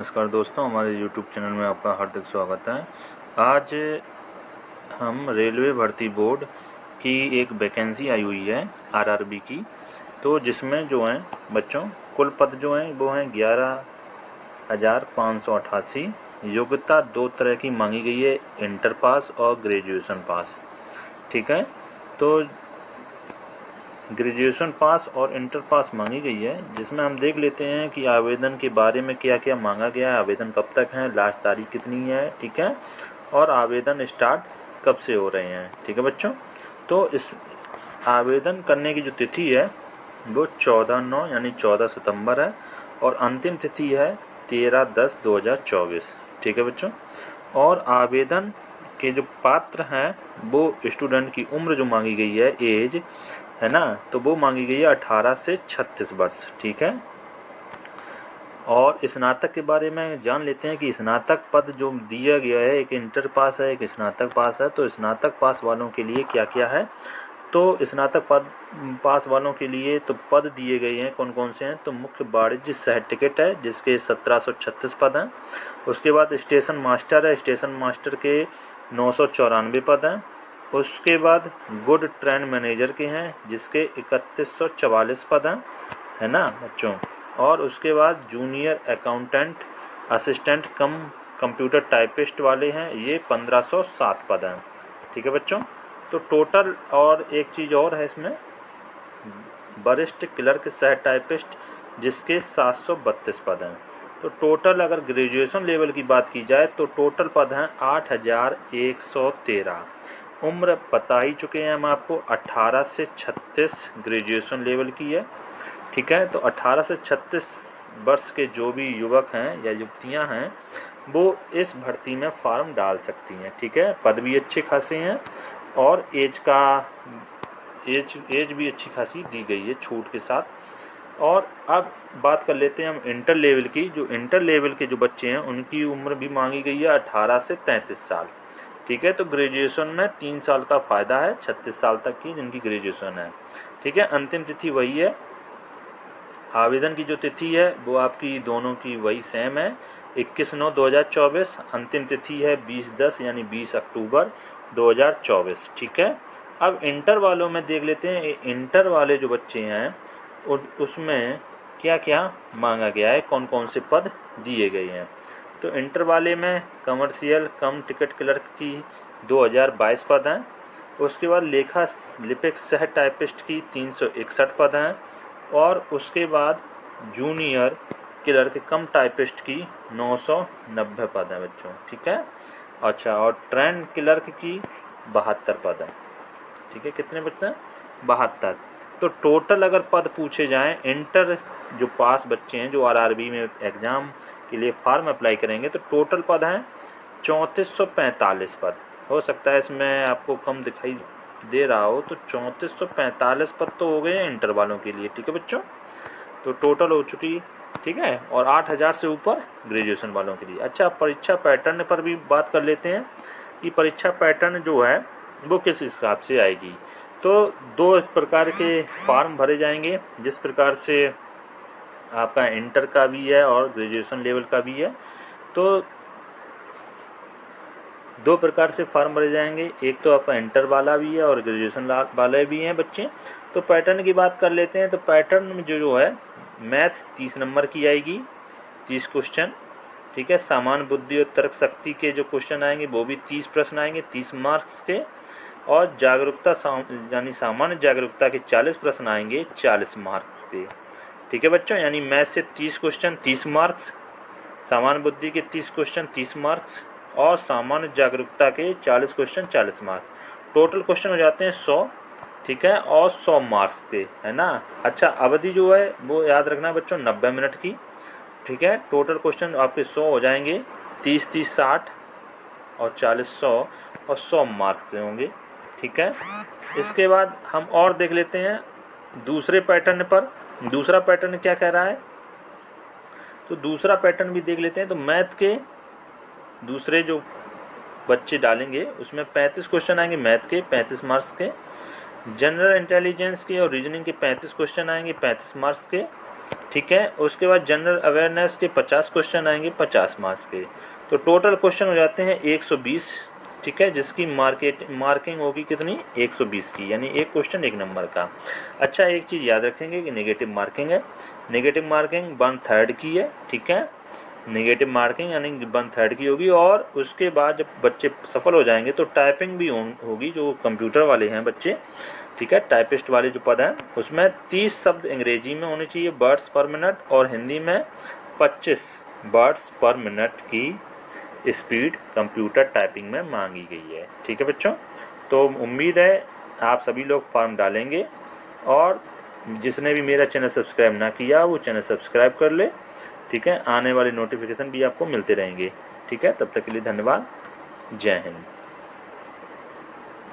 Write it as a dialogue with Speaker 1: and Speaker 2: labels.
Speaker 1: नमस्कार दोस्तों, हमारे YouTube चैनल में आपका हार्दिक स्वागत है। आज हम रेलवे भर्ती बोर्ड की एक वैकेंसी आई हुई है आरआरबी की, तो जिसमें जो हैं बच्चों कुल पद जो हैं वो हैं 11,588। योग्यता दो तरह की मांगी गई है, इंटर पास और ग्रेजुएशन पास। ठीक है, तो ग्रेजुएशन पास और इंटर पास मांगी गई है, जिसमें हम देख लेते हैं कि आवेदन के बारे में क्या क्या मांगा गया है, आवेदन कब तक है, लास्ट तारीख कितनी है, ठीक है, और आवेदन स्टार्ट कब से हो रहे हैं। ठीक है बच्चों, तो इस आवेदन करने की जो तिथि है वो 14/9 यानी 14 सितंबर है और अंतिम तिथि है 13/10/2024। ठीक है बच्चों, और आवेदन के जो पात्र हैं वो स्टूडेंट की उम्र जो मांगी गई है, एज है ना, तो वो मांगी गई है 18 से 36 वर्ष। ठीक है, और स्नातक के बारे में जान लेते हैं कि स्नातक पद जो दिया गया है, एक इंटर पास है, एक स्नातक पास है। तो स्नातक पास वालों के लिए क्या क्या है, तो स्नातक पद पास वालों के लिए तो पद दिए गए हैं, कौन कौन से हैं, तो मुख्य वाणिज्य सर्टिफिकेट है जिसके 1736 पद हैं। उसके बाद स्टेशन मास्टर है, स्टेशन मास्टर के 994 पद हैं। उसके बाद गुड ट्रेन मैनेजर के हैं जिसके 3144 पद हैं, है ना बच्चों। और उसके बाद जूनियर अकाउंटेंट असिस्टेंट कम कंप्यूटर टाइपिस्ट वाले हैं, ये 1507 पद हैं। ठीक है बच्चों, तो टोटल, और एक चीज़ और है इसमें, वरिष्ठ क्लर्क सह टाइपिस्ट जिसके 732 पद हैं। तो टोटल अगर ग्रेजुएशन लेवल की बात की जाए तो टोटल पद हैं 8113। उम्र बता ही चुके हैं हम आपको, 18 से 36 ग्रेजुएशन लेवल की है। ठीक है, तो 18 से 36 वर्ष के जो भी युवक हैं या युवतियां हैं वो इस भर्ती में फॉर्म डाल सकती हैं। ठीक है, पद भी अच्छे खासे हैं और एज भी अच्छी खासी दी गई है छूट के साथ। और अब बात कर लेते हैं हम इंटर लेवल की। जो इंटर लेवल के जो बच्चे हैं उनकी उम्र भी मांगी गई है 18 से 33 साल। ठीक है, तो ग्रेजुएशन में 3 साल का फ़ायदा है, 36 साल तक की जिनकी ग्रेजुएशन है। ठीक है, अंतिम तिथि वही है, आवेदन की जो तिथि है वो आपकी दोनों की वही सेम है, 21/9/2024। अंतिम तिथि है 20/10 यानी 20 अक्टूबर 2024। ठीक है, अब इंटर वालों में देख लेते हैं, इंटर वाले जो बच्चे हैं उसमें क्या क्या मांगा गया है, कौन कौन से पद दिए गए हैं। तो इंटर वाले में कमर्शियल कम टिकट क्लर्क की 2022 पद हैं। उसके बाद लेखा लिपिक सह टाइपिस्ट की 361 पद हैं। और उसके बाद जूनियर क्लर्क कम टाइपिस्ट की 990 पद हैं बच्चों। ठीक है, अच्छा, और ट्रेन क्लर्क की 72 पद हैं। ठीक है, कितने बच्चे हैं, 72। तो टोटल अगर पद पूछे जाएं, इंटर जो पास बच्चे हैं जो आरआरबी में एग्ज़ाम के लिए फॉर्म अप्लाई करेंगे, तो टोटल पद हैं 3445 पद। हो सकता है इसमें आपको कम दिखाई दे रहा हो, तो 3445 पद तो हो गए हैं इंटर वालों के लिए। ठीक है बच्चों, तो टोटल हो चुकी, ठीक है, और 8000 से ऊपर ग्रेजुएशन वालों के लिए। अच्छा, परीक्षा पैटर्न पर भी बात कर लेते हैं कि परीक्षा पैटर्न जो है वो किस हिसाब से आएगी। तो 2 प्रकार के फॉर्म भरे जाएंगे, जिस प्रकार से आपका इंटर का भी है और ग्रेजुएशन लेवल का भी है। तो 2 प्रकार से फॉर्म भरे जाएंगे, एक तो आपका इंटर वाला भी है और ग्रेजुएशन वाले भी हैं बच्चे। तो पैटर्न की बात कर लेते हैं, तो पैटर्न में जो है मैथ 30 नंबर की आएगी, 30 क्वेश्चन। ठीक है, सामान्य बुद्धि और तर्क शक्ति के जो क्वेश्चन आएंगे वो भी 30 प्रश्न आएंगे, 30 मार्क्स के। और जागरूकता यानी सामान्य जागरूकता के 40 प्रश्न आएंगे, 40 मार्क्स के। ठीक है बच्चों, यानी मैथ से 30 क्वेश्चन 30 मार्क्स, सामान्य बुद्धि के 30 क्वेश्चन 30 मार्क्स और सामान्य जागरूकता के 40 क्वेश्चन 40 मार्क्स। टोटल क्वेश्चन हो जाते हैं 100। ठीक है, और 100 मार्क्स के, है ना। अच्छा, अवधि जो है वो याद रखना बच्चों 90 मिनट की। ठीक है, टोटल क्वेश्चन आपके 100 हो जाएंगे, 30-30 60 और 40 100 और 100 मार्क्स के होंगे। ठीक है, इसके बाद हम और देख लेते हैं दूसरे पैटर्न पर। दूसरा पैटर्न क्या कह रहा है, तो दूसरा पैटर्न भी देख लेते हैं। तो मैथ के दूसरे जो बच्चे डालेंगे उसमें 35 क्वेश्चन आएंगे, मैथ के 35 मार्क्स के। जनरल इंटेलिजेंस के और रीजनिंग के 35 क्वेश्चन आएंगे, 35 मार्क्स के। ठीक है। उसके बाद जनरल अवेयरनेस के 50 क्वेश्चन आएंगे 50 मार्क्स के, तो टोटल क्वेश्चन हो जाते हैं 120। ठीक है, जिसकी मार्किंग होगी कितनी, 120 की, यानी एक क्वेश्चन 1 नंबर का। अच्छा, एक चीज़ याद रखेंगे कि नेगेटिव मार्किंग है, नेगेटिव मार्किंग 1/3 की है। ठीक है, नेगेटिव मार्किंग यानी 1/3 की होगी। और उसके बाद जब बच्चे सफल हो जाएंगे तो टाइपिंग भी होगी, जो कंप्यूटर वाले हैं बच्चे, ठीक है, टाइपिस्ट वाले जो पद हैं, उसमें 30 शब्द अंग्रेजी में होने चाहिए वर्ड्स पर मिनट, और हिंदी में 25 वर्ड्स पर मिनट की स्पीड कंप्यूटर टाइपिंग में मांगी गई है। ठीक है बच्चों, तो उम्मीद है आप सभी लोग फॉर्म डालेंगे, और जिसने भी मेरा चैनल सब्सक्राइब ना किया वो चैनल सब्सक्राइब कर ले। ठीक है, आने वाले नोटिफिकेशन भी आपको मिलते रहेंगे। ठीक है, तब तक के लिए धन्यवाद। जय हिंद।